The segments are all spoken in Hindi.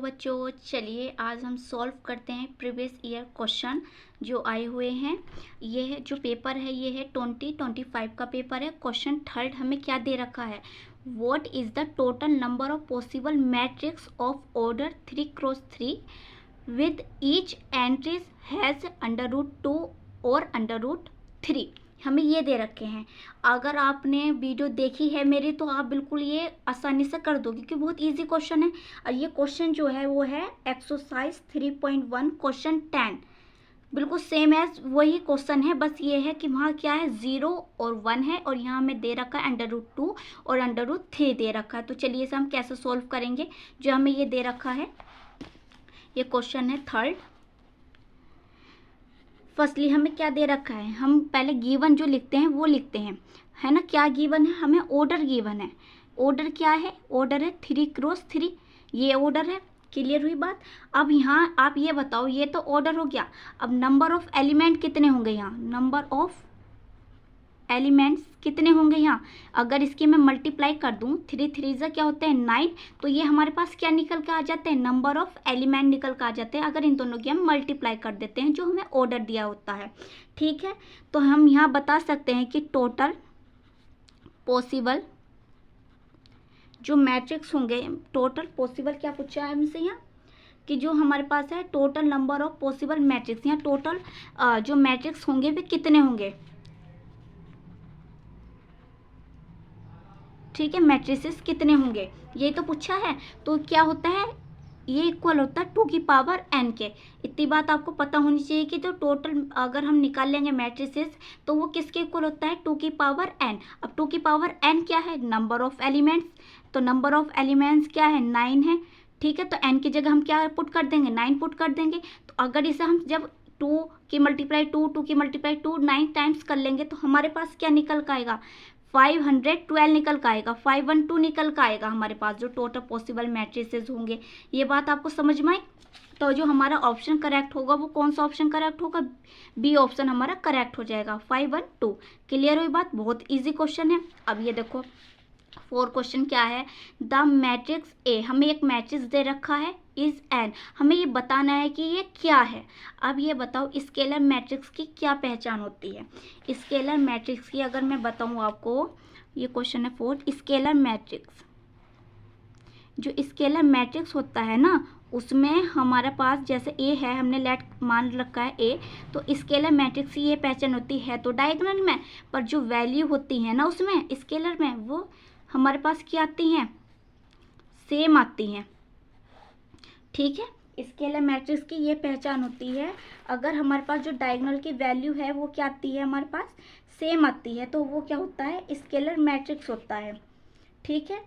बच्चों, चलिए आज हम सॉल्व करते हैं प्रीवियस ईयर क्वेश्चन जो आए हुए हैं। ये है जो पेपर है, ये है 2025 का पेपर है। क्वेश्चन थर्ड हमें क्या दे रखा है, what is the total number of possible matrix of order 3x3 with each entries has √2 और √3। हमें ये दे रखे हैं। अगर आपने वीडियो देखी है मेरी तो आप बिल्कुल ये आसानी से कर दोगे क्योंकि बहुत इजी क्वेश्चन है। और ये क्वेश्चन जो है वो है एक्सरसाइज 3.1 क्वेश्चन 10, बिल्कुल सेम एज वही क्वेश्चन है। बस ये है कि वहाँ क्या है 0 और 1 है और यहाँ हमें दे रखा है √2 और √3 दे रखा है। तो चलिए इसे हम कैसे सोल्व करेंगे। जो हमें ये दे रखा है, ये क्वेश्चन है थर्ड। फर्स्टली हमें क्या दे रखा है, हम पहले गिवन जो लिखते हैं वो लिखते हैं, है ना। क्या गिवन है, हमें ऑर्डर गिवन है। ऑर्डर क्या है, ऑर्डर है 3x3, ये ऑर्डर है। क्लियर हुई बात। अब यहाँ आप ये बताओ, ये तो ऑर्डर हो गया। अब नंबर ऑफ एलिमेंट कितने होंगे यहाँ, नंबर ऑफ एलिमेंट्स कितने होंगे यहाँ। अगर इसकी मैं मल्टीप्लाई कर दूँ, 3 3 क्या होते हैं 9, तो ये हमारे पास क्या निकल के आ जाते हैं, नंबर ऑफ एलिमेंट निकल के आ जाते हैं। अगर इन दोनों की हम मल्टीप्लाई कर देते हैं जो हमें ऑर्डर दिया होता है, ठीक है। तो हम यहाँ बता सकते हैं कि टोटल पॉसिबल जो मैट्रिक्स होंगे, टोटल पॉसिबल क्या पूछा है हमसे यहाँ कि जो हमारे पास है total number of possible matrix, यहाँ टोटल जो मैट्रिक्स होंगे वे कितने होंगे, ठीक है। मैट्रिसेस कितने होंगे ये तो पूछा है। तो क्या होता है, ये इक्वल होता है 2 की पावर n के। इतनी बात आपको पता होनी चाहिए कि तो टोटल अगर हम निकाल लेंगे मैट्रिसेस तो वो किसके इक्वल होता है, 2 की पावर n। अब 2 की पावर n क्या है, नंबर ऑफ एलिमेंट्स। तो नंबर ऑफ एलिमेंट्स क्या है, 9 है, ठीक है। तो n की जगह हम क्या पुट कर देंगे, 9 पुट कर देंगे। तो अगर इसे हम जब 2 की मल्टीप्लाई 2 की मल्टीप्लाई 2 9 टाइम्स कर लेंगे तो हमारे पास क्या निकल का आएगा, 512 निकल का आएगा, 512 निकल का आएगा हमारे पास जो टोटल पॉसिबल मैट्रिसेस होंगे। ये बात आपको समझ में आई। तो जो हमारा ऑप्शन करेक्ट होगा वो कौन सा ऑप्शन करेक्ट होगा, बी ऑप्शन हमारा करेक्ट हो जाएगा, 512। क्लियर हुई बात, बहुत इजी क्वेश्चन है। अब ये देखो 4 क्वेश्चन क्या है, द मैट्रिक्स ए, हमें एक मैट्रिक्स दे रखा है इज एन, हमें ये बताना है कि ये क्या है। अब ये बताओ स्केलर मैट्रिक्स की क्या पहचान होती है। स्केलर मैट्रिक्स की अगर मैं बताऊँ आपको, ये क्वेश्चन है 4, स्केलर मैट्रिक्स। जो स्केलर मैट्रिक्स होता है ना उसमें हमारे पास जैसे ए है, हमने लेट मान रखा है ए, तो स्केलर मैट्रिक्स की ये पहचान होती है तो डायगोनल में, पर जो वैल्यू होती है ना उसमें स्केलर में वो हमारे पास क्या आती हैं, सेम आती हैं, ठीक है। स्केलर मैट्रिक्स की ये पहचान होती है, अगर हमारे पास जो डायगोनल की वैल्यू है वो क्या आती है, हमारे पास सेम आती है, तो वो क्या होता है, स्केलर मैट्रिक्स होता है, ठीक है।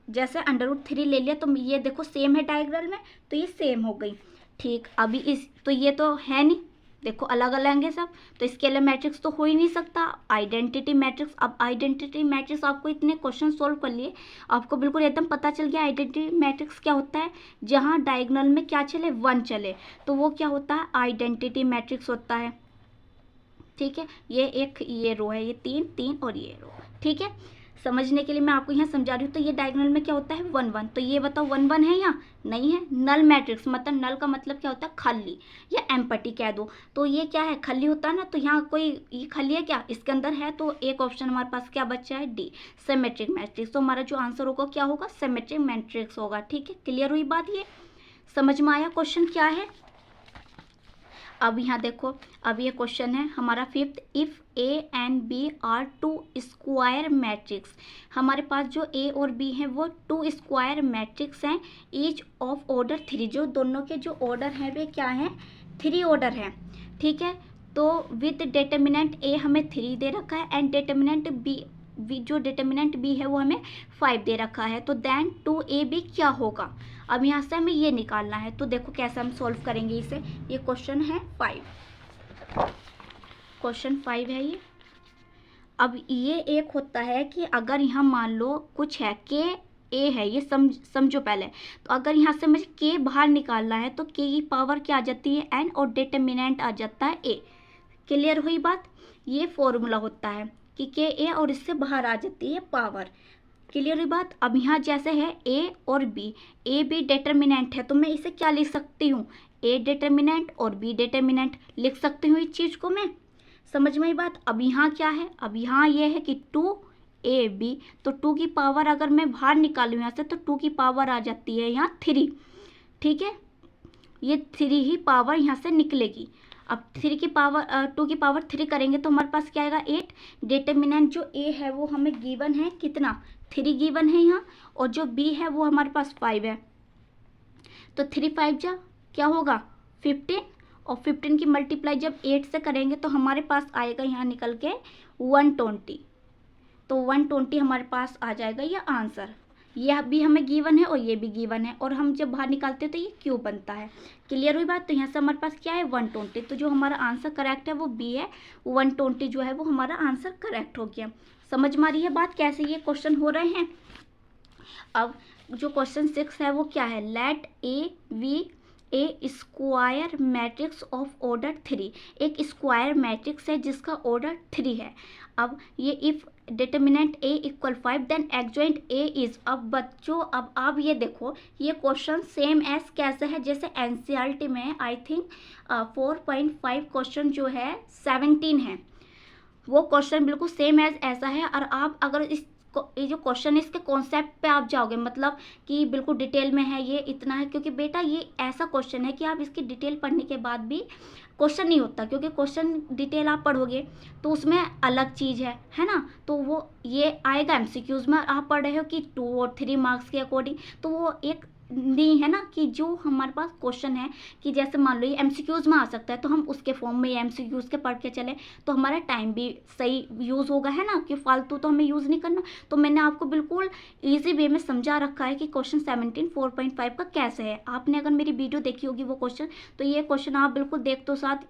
जैसे √3 ले लिया तो ये देखो सेम है डायगोनल में, तो ये सेम हो गई, ठीक। अभी इस तो ये तो है नहीं, देखो अलग अलग है सब, तो स्केलर मैट्रिक्स तो हो ही नहीं सकता। आइडेंटिटी मैट्रिक्स, अब आइडेंटिटी मैट्रिक्स आपको इतने क्वेश्चन सोल्व कर लिए, आपको बिल्कुल एकदम पता चल गया आइडेंटिटी मैट्रिक्स क्या होता है। जहाँ डायगोनल में क्या चले, 1 चले, तो वो क्या होता है, आइडेंटिटी मैट्रिक्स होता है, ठीक है। ये एक ये रो है, ये 3 3 और ये रो, ठीक है। समझने के लिए मैं आपको यहाँ समझा रही हूँ। तो ये डायगोनल में क्या होता है 1 1, तो ये बताओ 1 1 है यहाँ नहीं है। नल मैट्रिक्स मतलब नल का मतलब क्या होता है, खाली या एम्पटी कह दो। तो ये क्या है, खाली होता है ना, तो यहाँ कोई ये खाली है क्या, इसके अंदर है, तो एक ऑप्शन हमारे पास क्या बच्चा है, डी सिमेट्रिक मैट्रिक्स। तो हमारा जो आंसर होगा क्या होगा, सिमेट्रिक मैट्रिक्स होगा, ठीक है। क्लियर हुई बात, ये समझ में आया क्वेश्चन क्या है। अब यहाँ देखो, अब ये क्वेश्चन है हमारा 5th, if A and B are 2 square matrix. हमारे पास जो ए और बी हैं वो 2 स्क्वायर मैट्रिक्स हैं, ईच ऑफ ऑर्डर 3, जो दोनों के जो ऑर्डर हैं वे क्या हैं, 3 ऑर्डर हैं, ठीक है। तो विद डिटर्मिनेंट ए हमें 3 दे रखा है एंड डिटर्मिनेंट बी जो डिटर्मिनेंट बी है वो हमें 5 दे रखा है, तो देन 2ab क्या होगा। अब यहाँ से हमें ये निकालना है, तो देखो कैसे हम सॉल्व करेंगे इसे। ये क्वेश्चन है 5, क्वेश्चन 5 है ये। अब ये एक होता है कि अगर यहाँ मान लो कुछ है के ए है, ये समझो पहले। तो अगर यहाँ से मुझे के बाहर निकालना है तो के की पावर क्या आ जाती है, एन, और डिटर्मिनेंट आ जाता है ए। क्लियर हुई बात, ये फॉर्मूला होता है कि के ए और इससे बाहर आ जाती है पावर, क्लियर हुई बात। अब यहाँ जैसे है ए और बी, ए बी डिटर्मिनेंट है, तो मैं इसे क्या लिख सकती हूँ, ए डिटर्मिनेंट और बी डिटर्मिनेंट लिख सकती हूँ इस चीज़ को मैं। समझ में आई बात। अब यहाँ क्या है, अब यहाँ ये है कि 2ab, तो 2 की पावर अगर मैं बाहर निकालूँ यहाँ से तो 2 की पावर आ जाती है यहाँ 3। ठीक है, ये 3 ही पावर यहाँ से निकलेगी। अब 3 की पावर 2 की पावर 3 करेंगे तो हमारे पास क्या आएगा 8। डिटर्मिनेंट जो ए है वो हमें गिवन है कितना, 3 गिवन है यहाँ, और जो बी है वो हमारे पास 5 है। तो 3 5 जा क्या होगा 15, और 15 की मल्टीप्लाई जब 8 से करेंगे तो हमारे पास आएगा यहाँ निकल के 120। तो 120 हमारे पास आ जाएगा ये आंसर। यह भी हमें गिवन है और ये भी गिवन है, और हम जब बाहर निकालते हैं तो ये क्यों बनता है। क्लियर हुई बात। तो यहाँ से हमारे पास क्या है 120, तो जो हमारा आंसर करेक्ट है वो बी है, 120 जो है वो हमारा आंसर करेक्ट हो गया। समझ में आ रही है बात कैसे ये क्वेश्चन हो रहे हैं। अब जो क्वेश्चन 6 है वो क्या है, let A be a square matrix of order 3। एक स्क्वायर मैट्रिक्स है जिसका ऑर्डर 3 है। अब ये if determinant A equal 5 then adjoint A is. अब बच्चों अब आप ये देखो, ये क्वेश्चन सेम एज कैसे है, जैसे एनसीईआरटी में आई थिंक 4.5 क्वेश्चन जो है 17 है, वो क्वेश्चन बिल्कुल सेम एज ऐसा है। और आप अगर ये जो क्वेश्चन है इसके कॉन्सेप्ट पे आप जाओगे, मतलब कि बिल्कुल डिटेल में है, ये इतना है, क्योंकि बेटा ये ऐसा क्वेश्चन है कि आप इसकी डिटेल पढ़ने के बाद भी क्वेश्चन नहीं होता, क्योंकि क्वेश्चन डिटेल आप पढ़ोगे तो उसमें अलग चीज़ है ना। तो वो ये आएगा एमसीक्यूज में, आप पढ़ रहे हो कि 2 और 3 मार्क्स के अकॉर्डिंग, तो वो एक नहीं है ना कि जो हमारे पास क्वेश्चन है कि जैसे मान लो ये एमसीक्यूज में आ सकता है तो हम उसके फॉर्म में एमसीक्यूज के पढ़ के चले तो हमारा टाइम भी सही यूज़ होगा, है ना, कि फालतू तो हमें यूज़ नहीं करना। तो मैंने आपको बिल्कुल इजी वे में समझा रखा है कि क्वेश्चन 17 4.5 का कैसे है। आपने अगर मेरी वीडियो देखी होगी वो क्वेश्चन, तो ये क्वेश्चन आप बिल्कुल देख तो साथ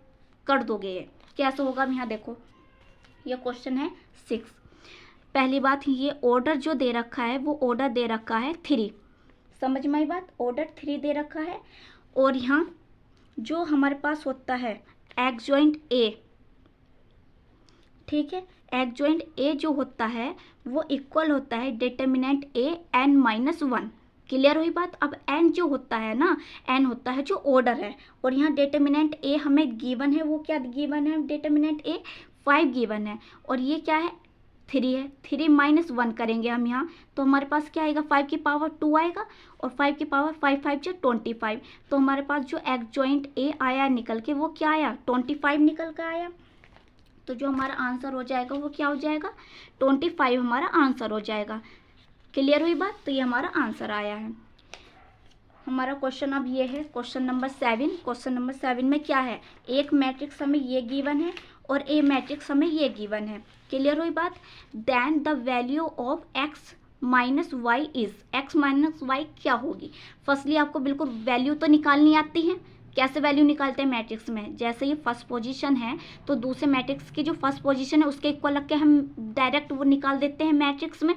कर दोगे। ये कैसे होगा, अब यहाँ देखो, ये क्वेश्चन है 6। पहली बात, ये ऑर्डर जो दे रखा है वो ऑर्डर दे रखा है 3। समझ में आई बात, ऑर्डर 3 दे रखा है। और यहाँ जो हमारे पास होता है एडजॉइंट ए, ठीक है, एडजॉइंट ए जो होता है वो इक्वल होता है डिटर्मिनेंट ए n-1। क्लियर हुई बात। अब n जो होता है ना, n होता है जो ऑर्डर है, और यहाँ डिटर्मिनेंट ए हमें गिवन है, वो क्या गिवन है, डिटर्मिनेंट ए 5 गिवन है, और ये क्या है 3 है। 3 - 1 करेंगे हम यहाँ, तो हमारे पास क्या आएगा 5 की पावर 2 आएगा, और 5 की पावर 5 5 जो 25। तो हमारे पास जो एडजॉइंट ए आया निकल के वो क्या आया 25 निकल कर आया। तो जो हमारा आंसर हो जाएगा वो क्या हो जाएगा 25 हमारा आंसर हो जाएगा। क्लियर हुई बात। तो ये हमारा आंसर आया है। हमारा क्वेश्चन अब ये है क्वेश्चन नंबर 7। क्वेश्चन नंबर 7 में क्या है, एक मैट्रिक्स हमें ये गिवन है और ए मैट्रिक्स हमें ये गिवन है। क्लियर हुई बात। Then the value of x minus y is, x minus y क्या होगी। फर्स्टली आपको बिल्कुल वैल्यू तो निकालनी आती है। कैसे वैल्यू निकालते हैं मैट्रिक्स में, जैसे ये फर्स्ट पोजीशन है तो दूसरे मैट्रिक्स की जो फर्स्ट पोजीशन है उसके इक्वल रख के हम डायरेक्ट वो निकाल देते हैं मैट्रिक्स में।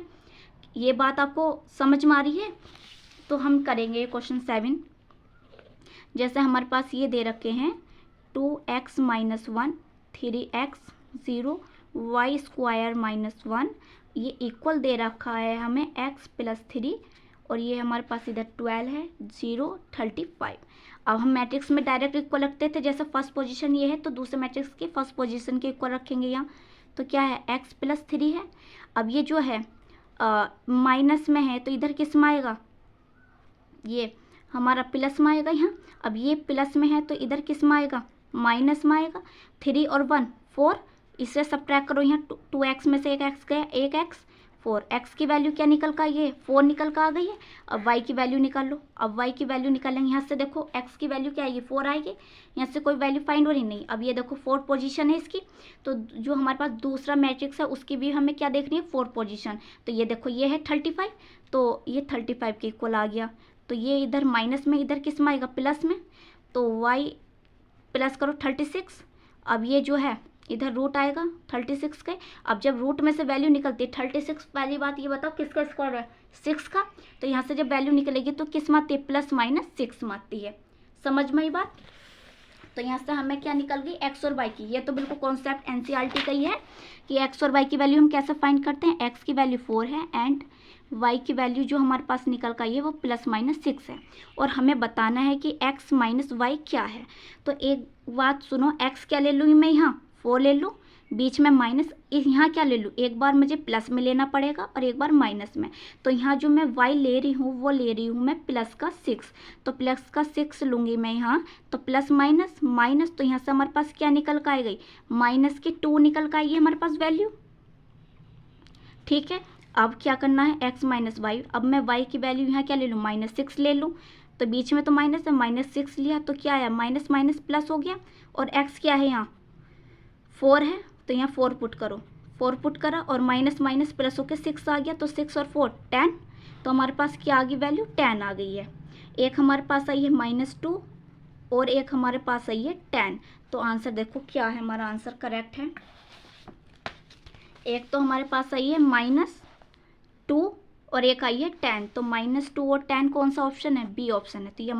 ये बात आपको समझ में आ रही है। तो हम करेंगे क्वेश्चन 7। जैसे हमारे पास ये दे रखे हैं 2x - 1 3x 0 y स्क्वायर -1, ये इक्वल दे रखा है हमें x + 3, और ये हमारे पास इधर 12 है 0 35। अब हम मैट्रिक्स में डायरेक्ट इक्वल रखते थे, जैसे फर्स्ट पोजीशन ये है तो दूसरे मैट्रिक्स की फर्स्ट पोजीशन के इक्वल रखेंगे यहाँ। तो क्या है x + 3 है। अब ये जो है माइनस में है तो इधर किस में आएगा, ये हमारा प्लस में आएगा यहाँ। अब ये प्लस में है तो इधर किस में आएगा माइनस में आएगा। 3 और 1 4, इससे सब्ट्रैक्ट करो यहाँ 2x में से एक x गया, एक x 4, x की वैल्यू क्या निकल का, ये 4 निकल का आ गई है। अब y की वैल्यू निकाल लो। अब y की वैल्यू निकालेंगे, यहाँ से देखो x की वैल्यू क्या आएगी 4 आएगी, यहाँ से कोई वैल्यू फाइंड हो रही नहीं। अब ये देखो 4 पोजीशन है इसकी, तो जो हमारे पास दूसरा मैट्रिक्स है उसकी भी हमें क्या देखनी है 4 पोजीशन। तो ये देखो ये है 35, तो ये 35 के इक्वल आ गया। तो ये इधर माइनस में, इधर किस में आएगा प्लस में, तो y प्लस करो 36। अब ये जो है इधर रूट आएगा 36 के। अब जब रूट में से वैल्यू निकलती है 36, पहली बात ये बताओ किसका स्क्वायर है 6 का, तो यहाँ से जब वैल्यू निकलेगी तो किस में आती है +- 6 में आती है। समझ में आई बात। तो यहाँ से हमें क्या निकल गई x और y की। ये तो बिल्कुल कॉन्सेप्ट एनसीईआरटी का ही है कि x और y की वैल्यू हम कैसे फाइंड करते हैं। x की वैल्यू 4 है एंड y की वैल्यू जो हमारे पास निकल कर आई है वो ±6 है और हमें बताना है कि x माइनस वाई क्या है। तो एक बात सुनो, x क्या ले लूँ मैं यहाँ 4 ले लूँ, बीच में माइनस, यहाँ क्या ले लूँ, एक बार मुझे प्लस में लेना पड़ेगा और एक बार माइनस में। तो यहाँ जो मैं y ले रही हूँ वो ले रही हूँ मैं प्लस का 6, तो प्लस का 6 लूँगी मैं यहाँ, तो प्लस माइनस माइनस, तो यहाँ से हमारे पास क्या निकल कर आई गई, माइनस की 2 निकल कर आई है हमारे पास वैल्यू। ठीक है, अब क्या करना है, x माइनस वाई, अब मैं y की वैल्यू यहाँ क्या ले लूँ, -6 ले लूँ, तो बीच में तो माइनस है, -6 लिया तो क्या आया, माइनस माइनस प्लस हो गया, और x क्या है यहाँ 4 है, तो यहाँ 4 पुट करो, 4 पुट करा और माइनस माइनस प्लस होकर 6 आ गया, तो 6 और 4 10, तो हमारे पास क्या आ गई वैल्यू 10 आ गई है। एक हमारे पास आई है -2 और एक हमारे पास आई है 10, तो आंसर देखो क्या है, हमारा आंसर करेक्ट है। एक तो हमारे पास आई है -2 और एक आई है 10, तो -2 और 10 कौन सा ऑप्शन है, बी ऑप्शन है, तो ये